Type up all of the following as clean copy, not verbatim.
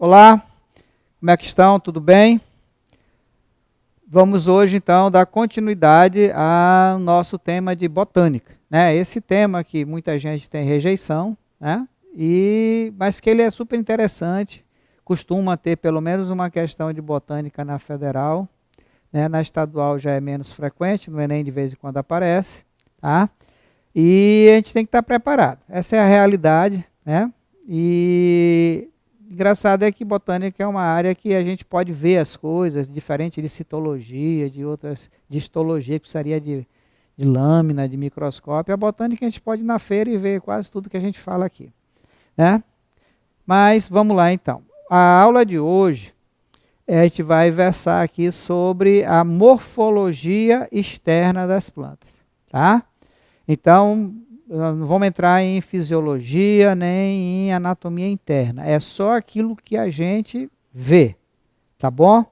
Olá, como é que estão? Tudo bem? Vamos hoje, então, dar continuidade ao nosso tema de botânica, né? Esse tema que muita gente tem rejeição, né? Mas que ele é super interessante, costuma ter pelo menos uma questão de botânica na federal, né? Na estadual já é menos frequente, no Enem de vez em quando aparece, tá? E a gente tem que estar preparado, essa é a realidade, né? E engraçado é que botânica é uma área que a gente pode ver as coisas, diferente de citologia, de outras, de histologia, que precisaria de lâmina, de microscópio. A botânica a gente pode ir na feira e ver quase tudo que a gente fala aqui, né? Mas vamos lá então. A aula de hoje, a gente vai versar aqui sobre a morfologia externa das plantas, tá? Então, não vamos entrar em fisiologia nem em anatomia interna. É só aquilo que a gente vê, tá bom?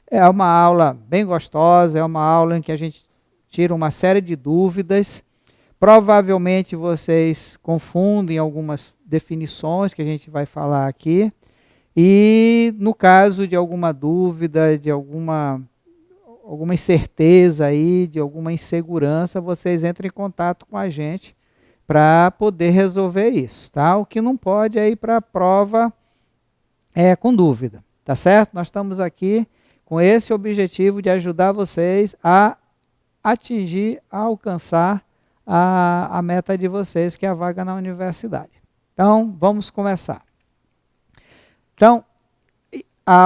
É uma aula bem gostosa, é uma aula em que a gente tira uma série de dúvidas. Provavelmente vocês confundem algumas definições que a gente vai falar aqui. E no caso de alguma dúvida, de alguma incerteza aí, de alguma insegurança, vocês entrem em contato com a gente para poder resolver isso, tá? O que não pode é ir para a prova com dúvida, tá certo? Nós estamos aqui com esse objetivo de ajudar vocês a atingir, a alcançar a meta de vocês, que é a vaga na universidade. Então, vamos começar. Então,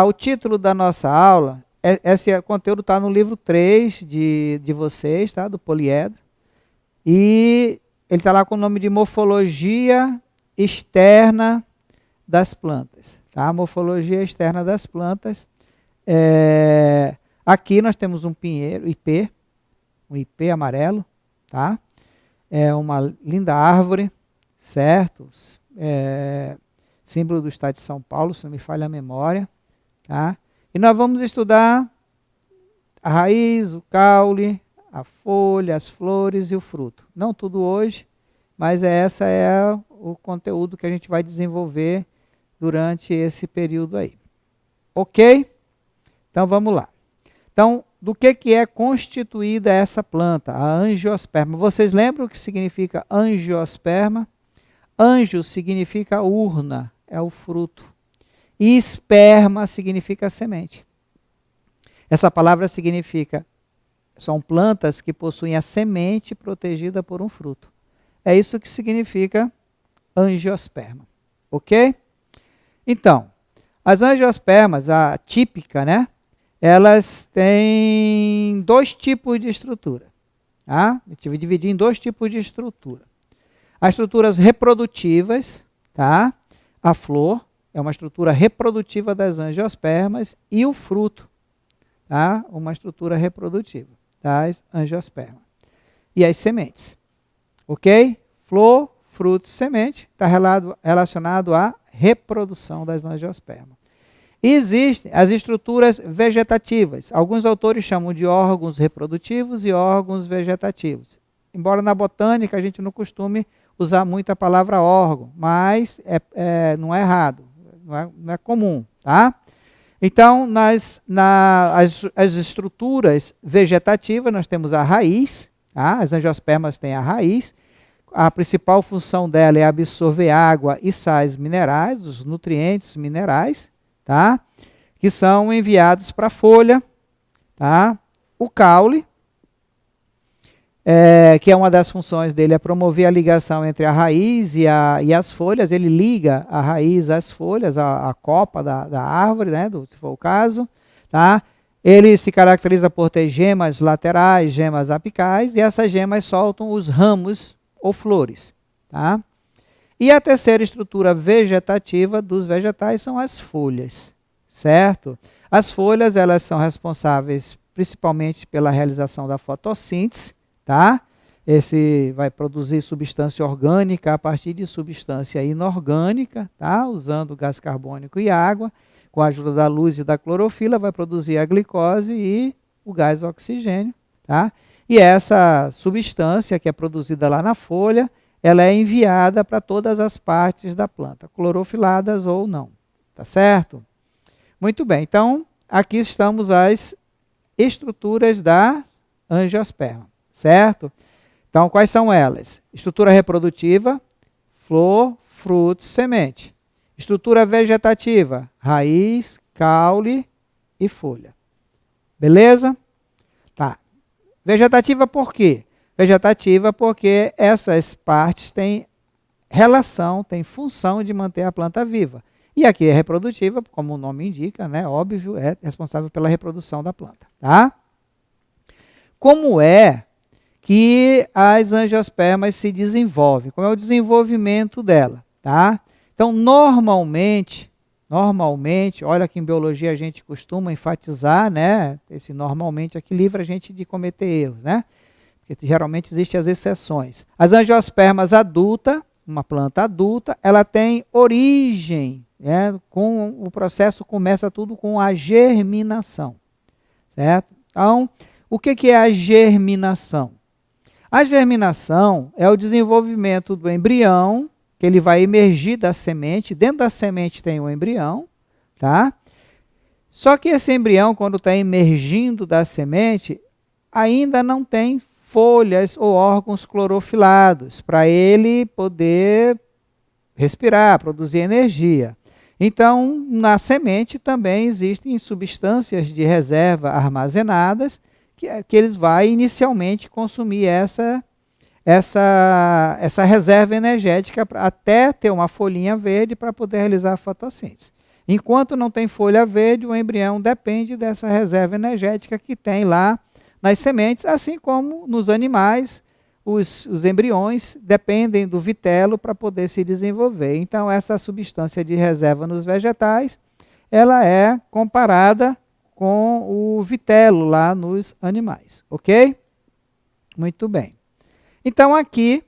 o título da nossa aula, esse conteúdo está no livro 3 de vocês, tá? Do Poliedro. E ele está lá com o nome de Morfologia Externa das Plantas. Tá? Morfologia Externa das Plantas. Aqui nós temos um pinheiro, um ipê amarelo. Tá? É uma linda árvore, certo? Símbolo do estado de São Paulo, se não me falha a memória. Tá? E nós vamos estudar a raiz, o caule, a folha, as flores e o fruto. Não tudo hoje, mas essa é o conteúdo que a gente vai desenvolver durante esse período aí. Ok? Então vamos lá. Então, do que é constituída essa planta? A angiosperma. Vocês lembram o que significa angiosperma? Anjo significa urna, é o fruto. E esperma significa semente. Essa palavra significa, são plantas que possuem a semente protegida por um fruto. É isso que significa angiosperma. Ok? Então, as angiospermas, a típica, né? Elas têm dois tipos de estrutura. Tá? A gente vai dividir em dois tipos de estrutura. As estruturas reprodutivas, tá? A flor é uma estrutura reprodutiva das angiospermas e o fruto, tá? Uma estrutura reprodutiva das angiospermas. E as sementes, ok? Flor, fruto, semente, está relacionado à reprodução das angiospermas. E existem as estruturas vegetativas. Alguns autores chamam de órgãos reprodutivos e órgãos vegetativos. Embora na botânica a gente não costume usar muito a palavra órgão, mas não é errado, não é comum, tá? Então, as estruturas vegetativas, nós temos a raiz, tá? As angiospermas têm a raiz. A principal função dela é absorver água e sais minerais, os nutrientes minerais, tá? Que são enviados para a folha, tá? O caule, que é uma das funções dele, é promover a ligação entre a raiz e as folhas. Ele liga a raiz às folhas, a copa da árvore, né, se for o caso. Tá? Ele se caracteriza por ter gemas laterais, gemas apicais, e essas gemas soltam os ramos ou flores. Tá? E a terceira estrutura vegetativa dos vegetais são as folhas, certo? As folhas, elas são responsáveis principalmente pela realização da fotossíntese, tá? Esse vai produzir substância orgânica a partir de substância inorgânica, tá? Usando gás carbônico e água, com a ajuda da luz e da clorofila, vai produzir a glicose e o gás oxigênio, tá? E essa substância que é produzida lá na folha, ela é enviada para todas as partes da planta, clorofiladas ou não, tá certo? Muito bem, então aqui estamos as estruturas da angiosperma, certo? Então quais são elas? Estrutura reprodutiva, flor, fruto, semente. Estrutura vegetativa, raiz, caule e folha. Beleza? Tá. Vegetativa por quê? Vegetativa porque essas partes têm relação, têm função de manter a planta viva. E aqui é reprodutiva, como o nome indica, né? Óbvio, é responsável pela reprodução da planta. Tá? Como é que as angiospermas se desenvolvem? Como é o desenvolvimento dela? Tá? Então, normalmente, olha que em biologia a gente costuma enfatizar, né? Esse normalmente aqui livra a gente de cometer erros, né? Porque geralmente existem as exceções. As angiospermas adulta, uma planta adulta, ela tem origem, né? O processo começa tudo com a germinação, certo? Então, o que é a germinação? A germinação é o desenvolvimento do embrião, que ele vai emergir da semente. Dentro da semente tem o embrião, tá? Só que esse embrião, quando está emergindo da semente, ainda não tem folhas ou órgãos clorofilados para ele poder respirar, produzir energia. Então, na semente também existem substâncias de reserva armazenadas que eles vão inicialmente consumir essa reserva energética até ter uma folhinha verde para poder realizar a fotossíntese. Enquanto não tem folha verde, o embrião depende dessa reserva energética que tem lá nas sementes, assim como nos animais, os embriões dependem do vitelo para poder se desenvolver. Então, essa substância de reserva nos vegetais, ela é comparada com o vitelo lá nos animais, ok? Muito bem. Então, aqui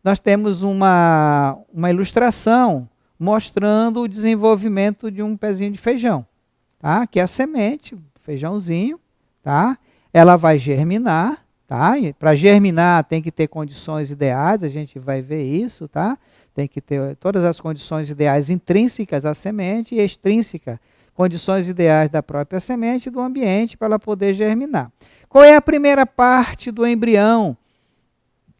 nós temos uma ilustração mostrando o desenvolvimento de um pezinho de feijão, tá? Que é a semente, o feijãozinho, tá? Ela vai germinar, tá? Para germinar tem que ter condições ideais, a gente vai ver isso, tá? Tem que ter todas as condições ideais intrínsecas à semente e extrínsecas, condições ideais da própria semente e do ambiente para ela poder germinar. Qual é a primeira parte do embrião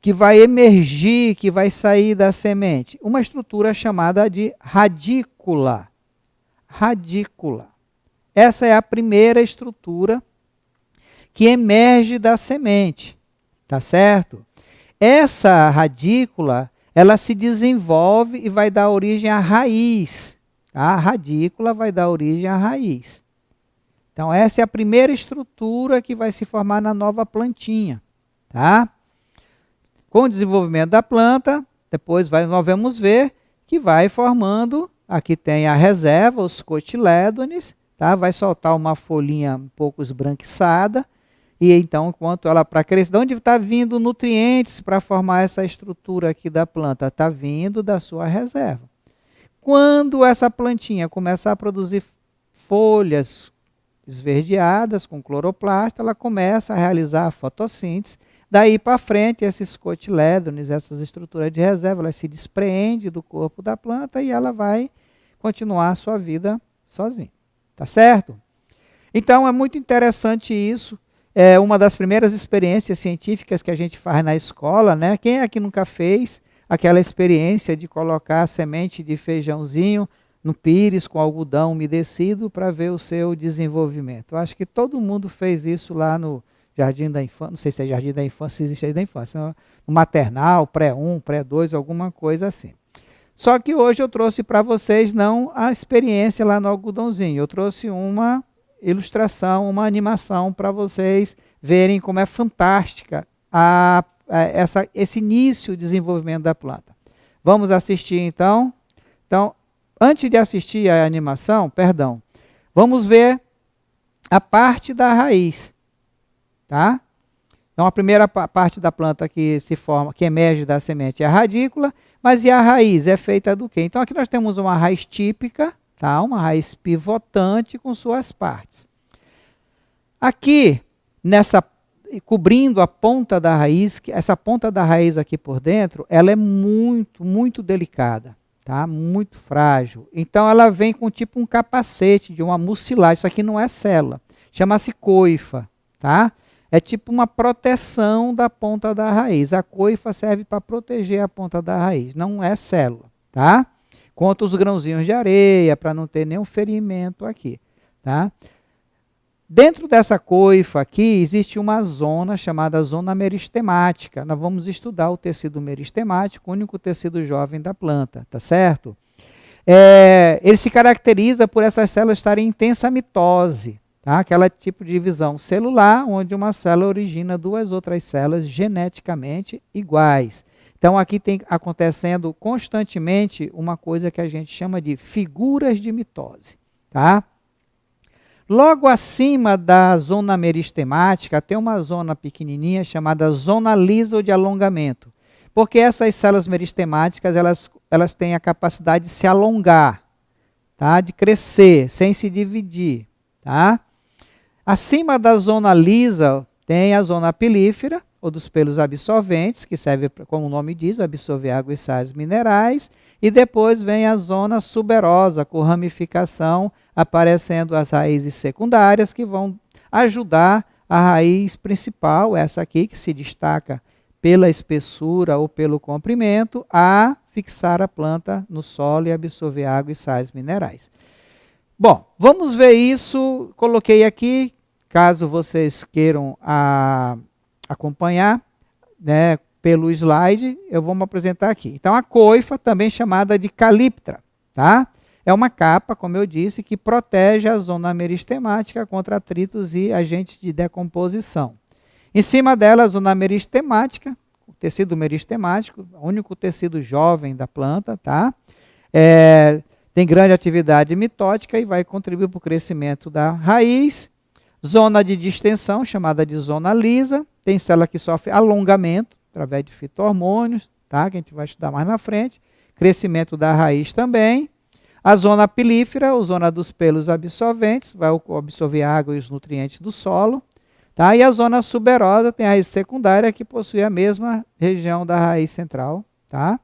que vai emergir, que vai sair da semente? Uma estrutura chamada de radícula. Radícula. Essa é a primeira estrutura que emerge da semente, tá certo? Essa radícula, ela se desenvolve e vai dar origem à raiz. A radícula vai dar origem à raiz. Então, essa é a primeira estrutura que vai se formar na nova plantinha, tá? Com o desenvolvimento da planta, depois nós vamos ver que vai formando, aqui tem a reserva, os cotilédones, tá? Vai soltar uma folhinha um pouco esbranquiçada, e então, enquanto ela para crescer, de onde está vindo nutrientes para formar essa estrutura aqui da planta? Está vindo da sua reserva. Quando essa plantinha começar a produzir folhas esverdeadas com cloroplasto, ela começa a realizar a fotossíntese. Daí para frente, esses cotilédones, essas estruturas de reserva, elas se despreendem do corpo da planta e ela vai continuar a sua vida sozinha. Tá certo? Então, é muito interessante isso. É uma das primeiras experiências científicas que a gente faz na escola, né? Quem é que nunca fez aquela experiência de colocar a semente de feijãozinho no pires com algodão umedecido para ver o seu desenvolvimento? Eu acho que todo mundo fez isso lá no Jardim da Infância, não sei se é Jardim da Infância, se existe aí da Infância, no maternal, pré-1, pré-2, alguma coisa assim. Só que hoje eu trouxe para vocês não a experiência lá no algodãozinho, eu trouxe uma ilustração, uma animação para vocês verem como é fantástica esse início de desenvolvimento da planta. Vamos assistir então? Então, antes de assistir a animação, vamos ver a parte da raiz, tá? Então, a primeira parte da planta que se forma, que emerge da semente é a radícula, mas e a raiz é feita do quê? Então, aqui nós temos uma raiz típica, tá? Uma raiz pivotante com suas partes. Aqui, cobrindo a ponta da raiz, essa ponta da raiz aqui por dentro, ela é muito, muito delicada, tá? Muito frágil. Então ela vem com tipo um capacete de uma mucilagem. Isso aqui não é célula. Chama-se coifa, tá? É tipo uma proteção da ponta da raiz. A coifa serve para proteger a ponta da raiz, não é célula, tá? Conta os grãozinhos de areia para não ter nenhum ferimento aqui, tá? Dentro dessa coifa aqui existe uma zona chamada zona meristemática. Nós vamos estudar o tecido meristemático, o único tecido jovem da planta, tá certo? Ele se caracteriza por essas células estarem em intensa mitose, tá? Aquela tipo de divisão celular, onde uma célula origina duas outras células geneticamente iguais. Então aqui tem acontecendo constantemente uma coisa que a gente chama de figuras de mitose, tá? Logo acima da zona meristemática, tem uma zona pequenininha chamada zona lisa ou de alongamento. Porque essas células meristemáticas, elas têm a capacidade de se alongar, tá? De crescer, sem se dividir. Tá? Acima da zona lisa, tem a zona pilífera, ou dos pelos absorventes, que serve, como o nome diz, absorver água e sais minerais. E depois vem a zona suberosa, com ramificação, aparecendo as raízes secundárias, que vão ajudar a raiz principal, essa aqui, que se destaca pela espessura ou pelo comprimento, a fixar a planta no solo e absorver água e sais minerais. Bom, vamos ver isso. Coloquei aqui, caso vocês queiram acompanhar, né, pelo slide, eu vou me apresentar aqui. Então, a coifa, também chamada de calíptra, tá? É uma capa, como eu disse, que protege a zona meristemática contra atritos e agentes de decomposição. Em cima dela, a zona meristemática, o tecido meristemático, o único tecido jovem da planta, tá? Tem grande atividade mitótica e vai contribuir para o crescimento da raiz. Zona de distensão, chamada de zona lisa, tem célula que sofre alongamento, através de fitohormônios, tá? Que a gente vai estudar mais na frente. Crescimento da raiz também. A zona pilífera, ou zona dos pelos absorventes, vai absorver a água e os nutrientes do solo. Tá? E a zona suberosa tem a raiz secundária, que possui a mesma região da raiz central, tá?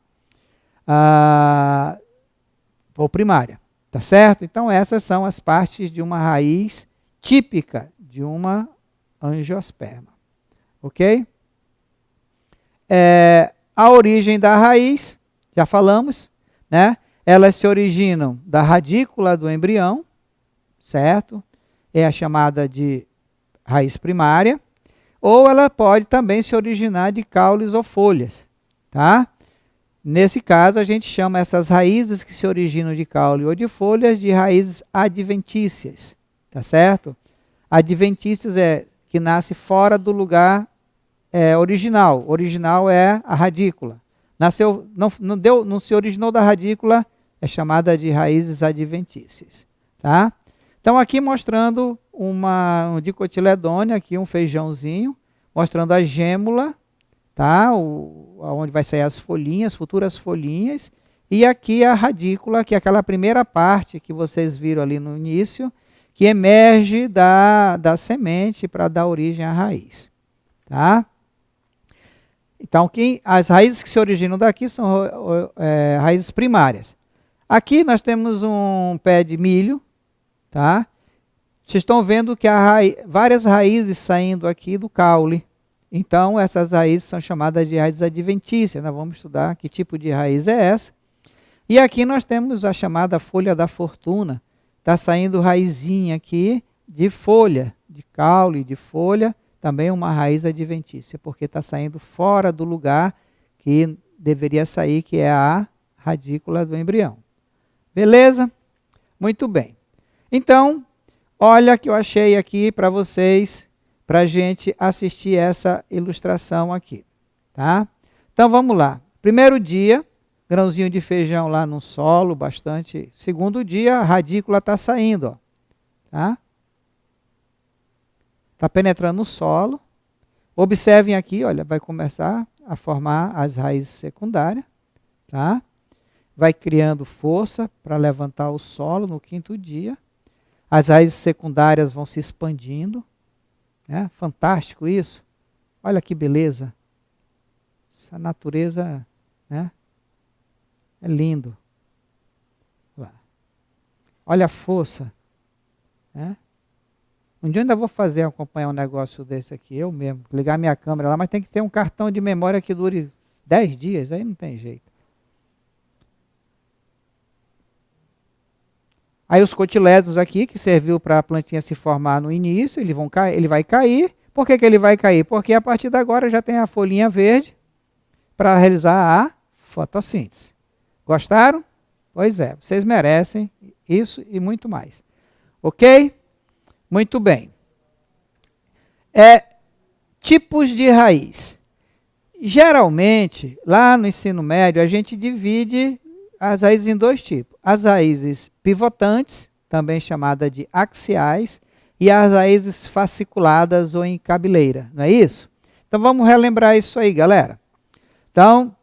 Ou primária, tá certo? Então essas são as partes de uma raiz típica de uma angiosperma, ok? A origem da raiz, já falamos, né? Elas se originam da radícula do embrião, certo? É a chamada de raiz primária, ou ela pode também se originar de caules ou folhas, tá? Nesse caso, a gente chama essas raízes que se originam de caule ou de folhas de raízes adventícias, tá certo? Adventícias é que nasce fora do lugar original. Original é a radícula. Nasceu, não se originou da radícula, é chamada de raízes adventícias, tá? Então aqui mostrando um dicotiledônio, aqui um feijãozinho, mostrando a gêmula, tá? Onde vai sair as folhinhas, futuras folhinhas, e aqui a radícula, que é aquela primeira parte que vocês viram ali no início, que emerge da semente para dar origem à raiz, tá? Então, as raízes que se originam daqui são raízes primárias. Aqui nós temos um pé de milho, tá? Vocês estão vendo que há várias raízes saindo aqui do caule. Então, essas raízes são chamadas de raízes adventícias. Nós vamos estudar que tipo de raiz é essa. E aqui nós temos a chamada folha da fortuna. Está saindo raizinha aqui de folha, de caule, de folha, também uma raiz adventícia, porque está saindo fora do lugar que deveria sair, que é a radícula do embrião. Beleza? Muito bem. Então, olha que eu achei aqui para vocês, para a gente assistir essa ilustração aqui, tá? Então vamos lá. Primeiro dia, grãozinho de feijão lá no solo, bastante. Segundo dia, a radícula está saindo, ó, tá? Está penetrando no solo. Observem aqui, olha, vai começar a formar as raízes secundárias, tá? Vai criando força para levantar o solo no quinto dia. As raízes secundárias vão se expandindo. É fantástico isso. Olha que beleza. Essa natureza, né? É lindo. Olha a força. Né? Um dia eu ainda vou acompanhar um negócio desse aqui, eu mesmo, ligar minha câmera lá, mas tem que ter um cartão de memória que dure 10 dias, aí não tem jeito. Aí os cotilédonos aqui, que serviu para a plantinha se formar no início, ele vai cair. Por que ele vai cair? Porque a partir de agora já tem a folhinha verde para realizar a fotossíntese. Gostaram? Pois é, vocês merecem isso e muito mais. Ok? Muito bem. Tipos de raiz. Geralmente, lá no ensino médio, a gente divide as raízes em dois tipos. As raízes pivotantes, também chamada de axiais, e as raízes fasciculadas ou em cabeleira, não é isso? Então vamos relembrar isso aí, galera. Então,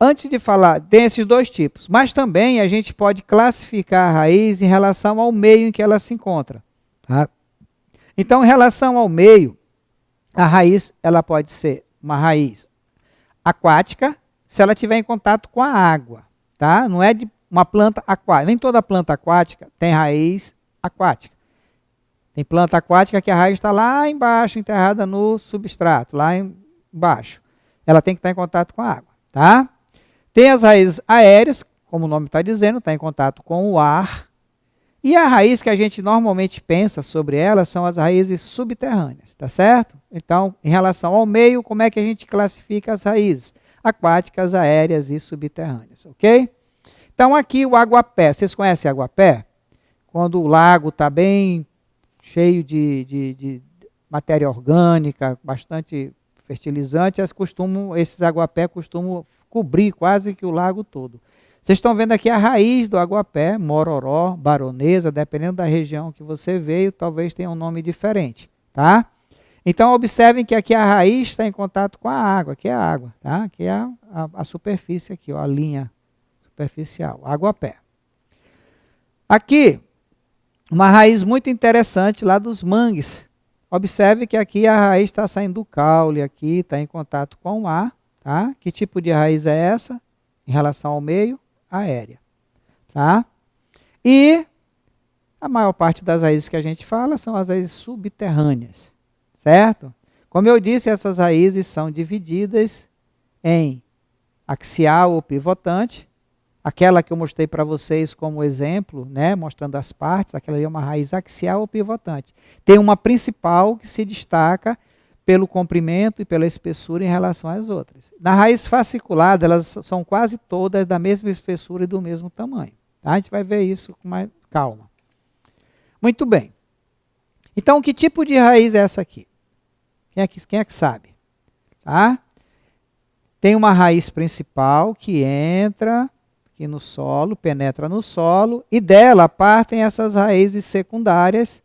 antes de falar, tem esses dois tipos, mas também a gente pode classificar a raiz em relação ao meio em que ela se encontra. Tá? Então, em relação ao meio, a raiz ela pode ser uma raiz aquática, se ela estiver em contato com a água. Tá? Não é de uma planta aquática. Nem toda planta aquática tem raiz aquática. Tem planta aquática que a raiz está lá embaixo, enterrada no substrato, lá embaixo. Ela tem que estar em contato com a água. Tá? Tem as raízes aéreas, como o nome está dizendo, está em contato com o ar. E a raiz que a gente normalmente pensa sobre elas são as raízes subterrâneas. Tá certo? Então, em relação ao meio, como é que a gente classifica as raízes? Aquáticas, aéreas e subterrâneas, ok? Então aqui o aguapé, vocês conhecem aguapé? Quando o lago está bem cheio de matéria orgânica, bastante fertilizante, esses aguapé costumam cobrir quase que o lago todo. Vocês estão vendo aqui a raiz do aguapé, mororó, baronesa, dependendo da região que você veio, talvez tenha um nome diferente, tá? Então, observem que aqui a raiz está em contato com a água, aqui é a água, tá? Aqui é a superfície, aqui, ó, a linha superficial, aguapé. Aqui, uma raiz muito interessante lá dos mangues. Observe que aqui a raiz está saindo do caule, aqui está em contato com o ar, tá? Que tipo de raiz é essa? Em relação ao meio, aérea, tá? E a maior parte das raízes que a gente fala são as raízes subterrâneas. Certo? Como eu disse, essas raízes são divididas em axial ou pivotante. Aquela que eu mostrei para vocês como exemplo, né, mostrando as partes, aquela ali é uma raiz axial ou pivotante. Tem uma principal que se destaca pelo comprimento e pela espessura em relação às outras. Na raiz fasciculada, elas são quase todas da mesma espessura e do mesmo tamanho. Tá? A gente vai ver isso com mais calma. Muito bem. Então, que tipo de raiz é essa aqui? Quem é que sabe? Tá? Tem uma raiz principal que entra aqui no solo, penetra no solo, e dela partem essas raízes secundárias,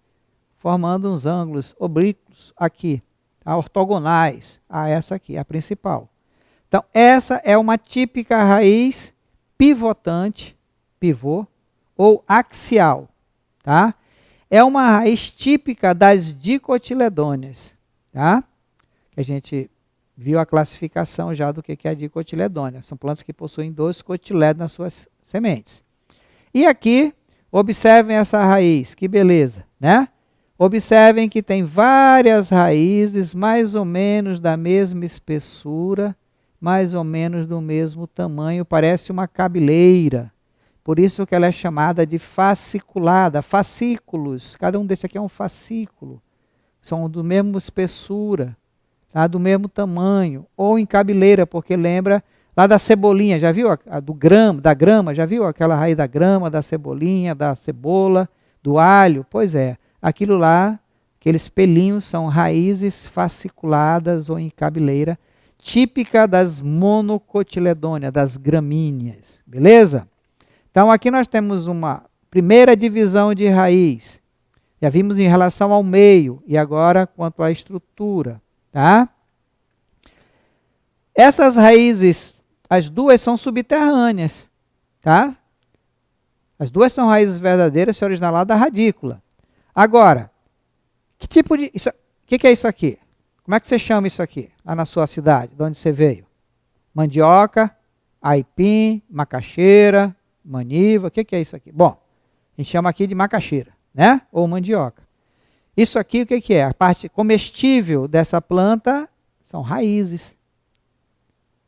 formando uns ângulos oblíquos aqui, tá? Ortogonais a essa aqui, a principal. Então, essa é uma típica raiz pivotante, pivô, ou axial. Tá? É uma raiz típica das dicotiledôneas. Tá? A gente viu a classificação já do que é a dicotiledônea. São plantas que possuem 2 cotilédonos nas suas sementes. E aqui, observem essa raiz, que beleza, né? Observem que tem várias raízes, mais ou menos da mesma espessura, mais ou menos do mesmo tamanho, parece uma cabeleira. Por isso que ela é chamada de fasciculada, fascículos. Cada um desse aqui é um fascículo. São do mesmo espessura, tá? Do mesmo tamanho. Ou em cabeleira, porque lembra lá da cebolinha. Já viu da grama? Já viu aquela raiz da grama, da cebolinha, da cebola, do alho? Pois é, aquilo lá, aqueles pelinhos são raízes fasciculadas ou em cabeleira, típica das monocotiledôneas, das gramíneas. Beleza? Então, aqui nós temos uma primeira divisão de raiz. Já vimos em relação ao meio e agora quanto à estrutura. Tá? Essas raízes, as duas são subterrâneas. Tá? As duas são raízes verdadeiras, se originam lá da radícula. Agora, que tipo de... que é isso aqui? Como é que você chama isso aqui, lá na sua cidade, de onde você veio? Mandioca, aipim, macaxeira, maniva, o que é isso aqui? Bom, A gente chama aqui de macaxeira, né? Ou mandioca. Isso aqui, o que que é? A parte comestível dessa planta são raízes.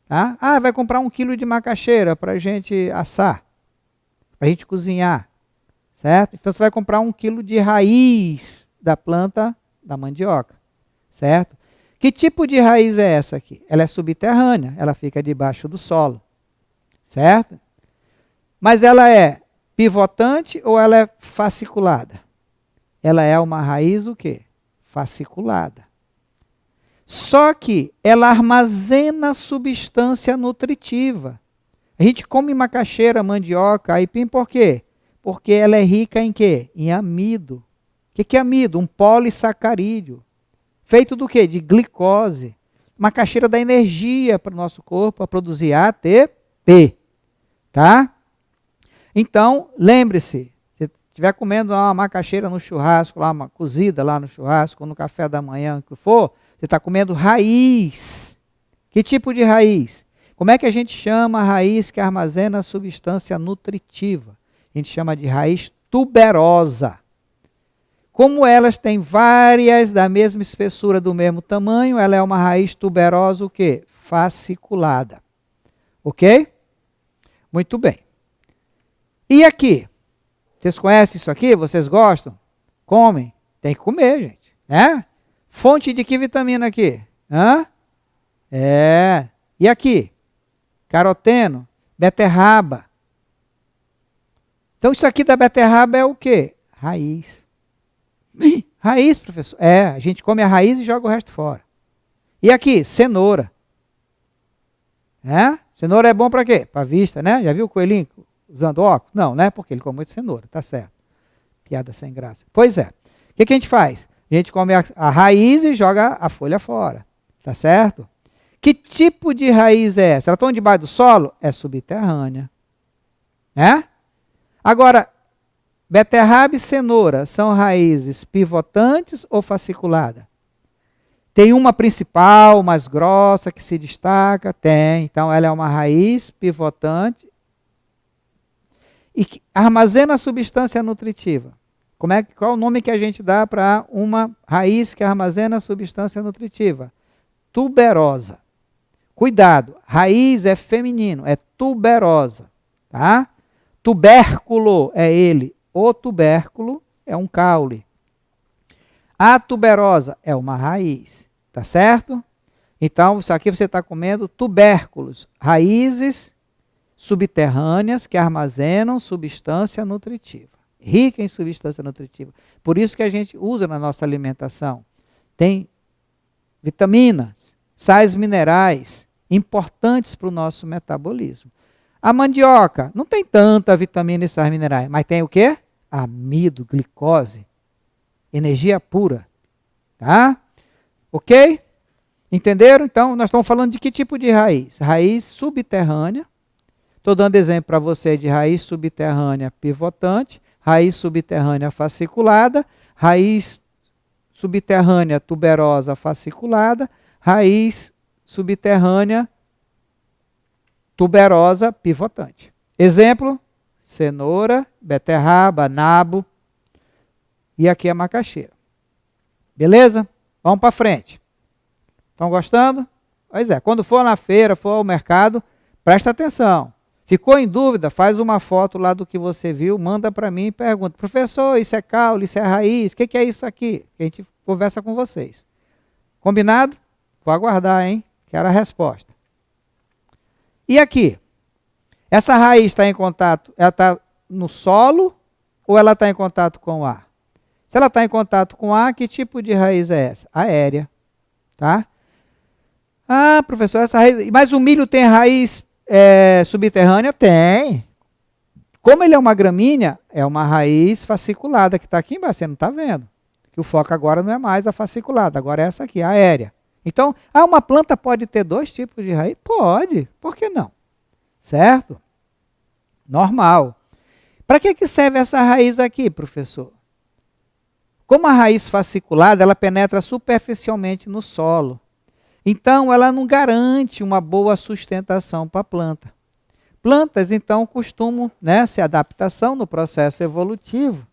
Tá? Ah, vai comprar 1 quilo de macaxeira para a gente assar, para a gente cozinhar, certo? Então você vai comprar 1 quilo de raiz da planta da mandioca, certo? Que tipo de raiz é essa aqui? Ela é subterrânea, ela fica debaixo do solo, certo? Mas ela é pivotante ou ela é fasciculada? Ela é uma raiz o quê? Fasciculada. Só que ela armazena substância nutritiva. A gente come macaxeira, mandioca, aipim por quê? Porque ela é rica em quê? Em amido. O que é amido? Um polissacarídeo. Feito do quê? De glicose. Macaxeira dá energia para o nosso corpo, para produzir ATP. Tá? Então, lembre-se, se estiver comendo uma macaxeira no churrasco, lá, uma cozida lá no churrasco, ou no café da manhã, o que for, você está comendo raiz. Que tipo de raiz? Como é que a gente chama a raiz que armazena substância nutritiva? A gente chama de raiz tuberosa. Como elas têm várias da mesma espessura, do mesmo tamanho, ela é uma raiz tuberosa o quê? Fasciculada. Ok? Muito bem. E aqui? Vocês conhecem isso aqui? Vocês gostam? Comem? Tem que comer, gente. Né? Fonte de que vitamina aqui? Hã? É. E aqui? Caroteno, beterraba. Então isso aqui da beterraba é o quê? Raiz. Raiz, professor? É, a gente come a raiz e joga o resto fora. E aqui? Cenoura. É? Cenoura é bom para quê? Para vista, né? Já viu o coelhinho usando óculos? Não, né? Porque ele come muito cenoura, tá certo. Piada sem graça. Pois é. O que a gente faz? A gente come a raiz e joga a folha fora. Tá certo? Que tipo de raiz é essa? Ela está debaixo do solo? É subterrânea. Né? Agora, beterraba e cenoura são raízes pivotantes ou fasciculadas? Tem uma principal, mais grossa, que se destaca? Tem. Então, ela é uma raiz pivotante e que armazena a substância nutritiva. Qual é o nome que a gente dá para uma raiz que armazena a substância nutritiva? Tuberosa. Cuidado, raiz é feminino, é tuberosa. Tá? Tubérculo é ele. O tubérculo é um caule. A tuberosa é uma raiz. Tá certo? Então, isso aqui você está comendo tubérculos, raízes subterrâneas que armazenam substância nutritiva. Rica em substância nutritiva. Por isso que a gente usa na nossa alimentação. Tem vitaminas, sais minerais, importantes para o nosso metabolismo. A mandioca não tem tanta vitamina e sais minerais, mas tem o quê? Amido, glicose, energia pura. Tá? Ok? Entenderam? Então, nós estamos falando de que tipo de raiz? Raiz subterrânea. Estou dando exemplo para você de raiz subterrânea pivotante, raiz subterrânea fasciculada, raiz subterrânea tuberosa fasciculada, raiz subterrânea tuberosa pivotante. Exemplo, cenoura, beterraba, nabo e aqui a macaxeira. Beleza? Vamos para frente. Estão gostando? Pois é, quando for na feira, for ao mercado, presta atenção. Ficou em dúvida? Faz uma foto lá do que você viu, manda para mim e pergunta, professor, isso é caule, isso é raiz, o que é isso aqui? A gente conversa com vocês. Combinado? Vou aguardar, hein? Quero a resposta. E aqui? Essa raiz está em contato, ela está no solo ou ela está em contato com o ar? Se ela está em contato com o ar, que tipo de raiz é essa? Aérea. Tá? Ah, professor, essa raiz... Mas o milho tem raiz subterrânea? Tem. Como ele é uma gramínea, é uma raiz fasciculada que está aqui embaixo, você não está vendo. Que o foco agora não é mais a fasciculada, agora é essa aqui, a aérea. Então, uma planta pode ter 2 tipos de raiz? Pode, por que não? Certo? Normal. Para que serve essa raiz aqui, professor? Como a raiz fasciculada, ela penetra superficialmente no solo. Então, ela não garante uma boa sustentação para a planta. plantas, então, costumam, né, se adaptação no processo evolutivo,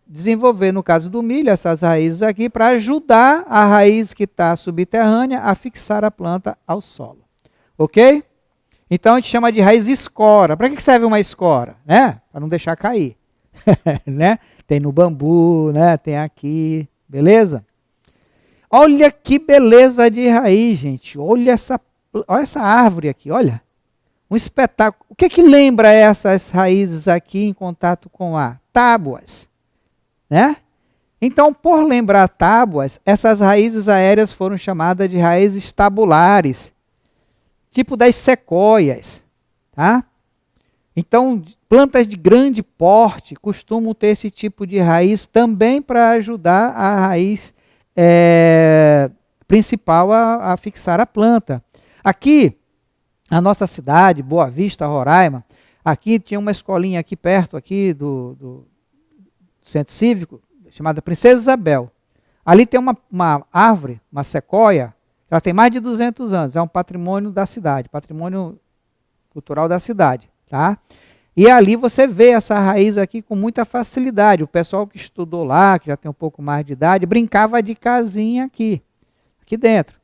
desenvolver, no caso do milho, essas raízes aqui, para ajudar a raiz que está subterrânea a fixar a planta ao solo. Ok? Então, a gente chama de raiz escora. Para que serve uma escora? Né? Para não deixar cair. Né? Tem no bambu, né? Tem aqui, beleza? Olha que beleza de raiz, gente. Olha essa árvore aqui, olha. Um espetáculo. O que lembra essas raízes aqui em contato com a tábuas? Né? Então, por lembrar tábuas, essas raízes aéreas foram chamadas de raízes tabulares, tipo das sequoias. Tá? Então, plantas de grande porte costumam ter esse tipo de raiz também para ajudar a raiz principal a fixar a planta. Aqui, na nossa cidade, Boa Vista, Roraima, aqui tinha uma escolinha aqui perto aqui do centro cívico, chamada Princesa Isabel. Ali tem uma árvore, uma sequoia, ela tem mais de 200 anos, é um patrimônio da cidade, patrimônio cultural da cidade. Tá? E ali você vê essa raiz aqui com muita facilidade. O pessoal que estudou lá, que já tem um pouco mais de idade, brincava de casinha aqui dentro.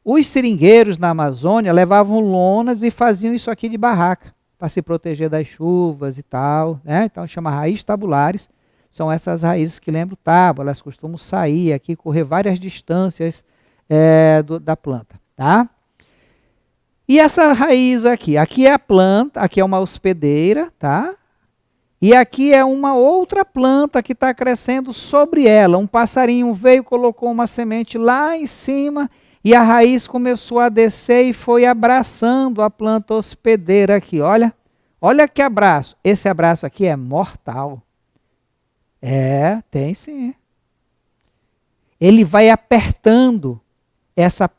Os seringueiros na Amazônia levavam lonas e faziam isso aqui de barraca, para se proteger das chuvas e tal. Né? Então chama raízes tabulares. São essas raízes que lembram tábua, elas costumam sair aqui, correr várias distâncias da planta. Tá? E essa raiz aqui é a planta, aqui é uma hospedeira, tá? E aqui é uma outra planta que está crescendo sobre ela. Um passarinho veio, colocou uma semente lá em cima e a raiz começou a descer e foi abraçando a planta hospedeira aqui, olha. Olha que abraço. Esse abraço aqui é mortal. Tem sim. Ele vai apertando essa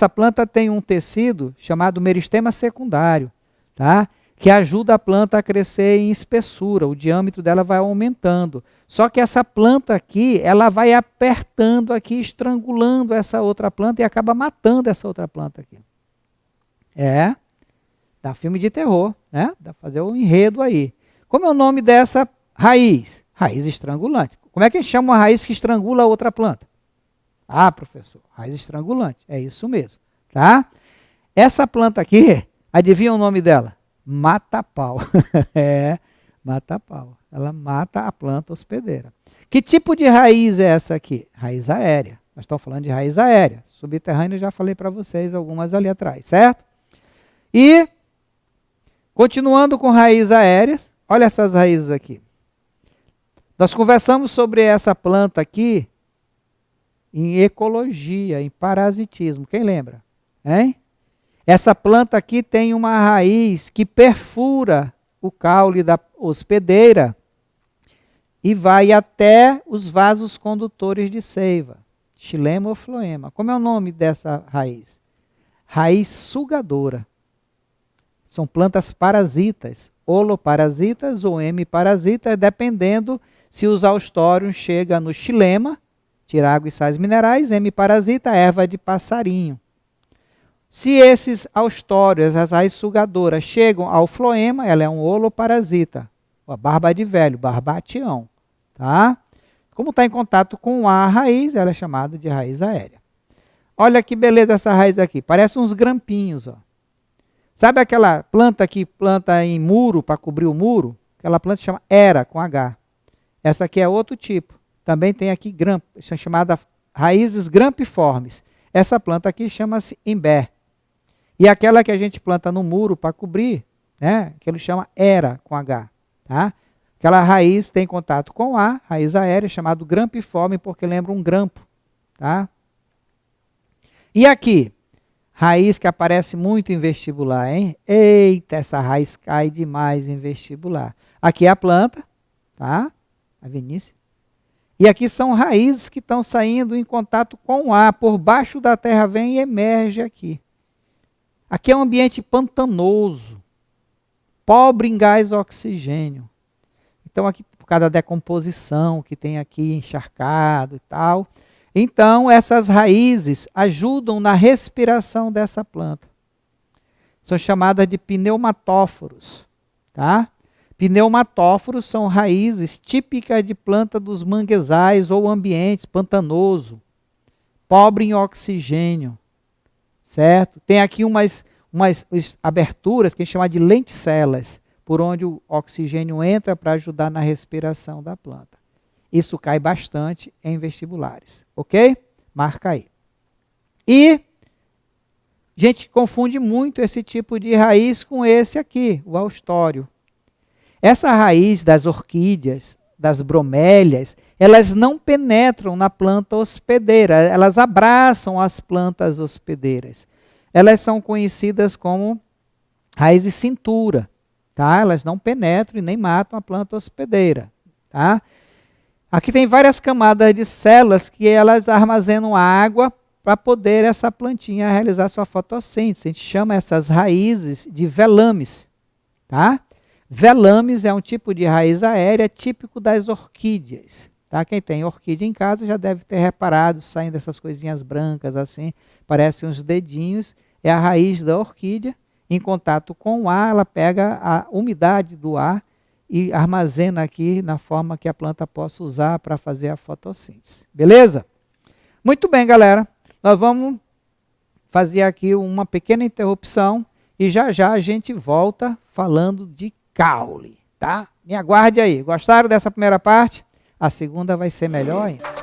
planta tem um tecido chamado meristema secundário, tá? Que ajuda a planta a crescer em espessura, o diâmetro dela vai aumentando. Só que essa planta aqui, ela vai apertando aqui, estrangulando essa outra planta e acaba matando essa outra planta aqui. Dá filme de terror, né? Dá pra fazer um enredo aí. Como é o nome dessa raiz? Raiz estrangulante. Como é que a gente chama uma raiz que estrangula a outra planta? Ah, professor, raiz estrangulante. É isso mesmo, tá? Essa planta aqui, adivinha o nome dela? Mata-pau. Mata-pau. Ela mata a planta hospedeira. Que tipo de raiz é essa aqui? Raiz aérea. Nós estamos falando de raiz aérea. Subterrânea eu já falei para vocês algumas ali atrás, certo? E, continuando com raízes aéreas, olha essas raízes aqui. Nós conversamos sobre essa planta aqui em ecologia, em parasitismo. Quem lembra? Hein? Essa planta aqui tem uma raiz que perfura o caule da hospedeira e vai até os vasos condutores de seiva. Xilema ou floema. Como é o nome dessa raiz? Raiz sugadora. São plantas parasitas, holoparasitas ou hemiparasitas, dependendo se os austórios chegam no xilema, tira água e sais minerais, hemiparasita, erva de passarinho. Se esses austórios, as raízes sugadoras, chegam ao floema, ela é um holoparasita, a barba de velho, barbatião. Tá? Como está em contato com a raiz, ela é chamada de raiz aérea. Olha que beleza essa raiz aqui, parece uns grampinhos. Ó. Sabe aquela planta que planta em muro, para cobrir o muro? Aquela planta chama Era, com H. Essa aqui é outro tipo. Também tem aqui chamada raízes grampiformes. Essa planta aqui chama-se imbé. E aquela que a gente planta no muro para cobrir, né, que ele chama Era, com H. Tá? Aquela raiz tem contato com A, raiz aérea, chamado grampiforme, porque lembra um grampo. Tá? E aqui, raiz que aparece muito em vestibular, hein? Eita, essa raiz cai demais em vestibular. Aqui é a planta, tá? A Vinícius. E aqui são raízes que estão saindo em contato com o ar, por baixo da terra vem e emerge aqui. Aqui é um ambiente pantanoso, pobre em gás oxigênio. Então aqui, por causa da decomposição que tem aqui encharcado e tal, então essas raízes ajudam na respiração dessa planta. são chamadas de pneumatóforos, tá? Pneumatóforos são raízes típicas de planta dos manguezais ou ambientes pantanoso, pobre em oxigênio, certo? Tem aqui umas aberturas que a gente chama de lenticelas, por onde o oxigênio entra para ajudar na respiração da planta. Isso cai bastante em vestibulares, ok? Marca aí. E a gente confunde muito esse tipo de raiz com esse aqui, o austório. Essa raiz das orquídeas, das bromélias, elas não penetram na planta hospedeira, elas abraçam as plantas hospedeiras. Elas são conhecidas como raízes cintura, tá? Elas não penetram e nem matam a planta hospedeira, tá? Aqui tem várias camadas de células que elas armazenam água para poder essa plantinha realizar sua fotossíntese. A gente chama essas raízes de velames, tá? Velames é um tipo de raiz aérea típico das orquídeas. Tá? Quem tem orquídea em casa já deve ter reparado, saindo essas coisinhas brancas assim, parecem uns dedinhos, é a raiz da orquídea. Em contato com o ar, ela pega a umidade do ar e armazena aqui na forma que a planta possa usar para fazer a fotossíntese. Beleza? Muito bem, galera. Nós vamos fazer aqui uma pequena interrupção e já já a gente volta falando de caule, tá? Me aguarde aí. Gostaram dessa primeira parte? A segunda vai ser melhor ainda.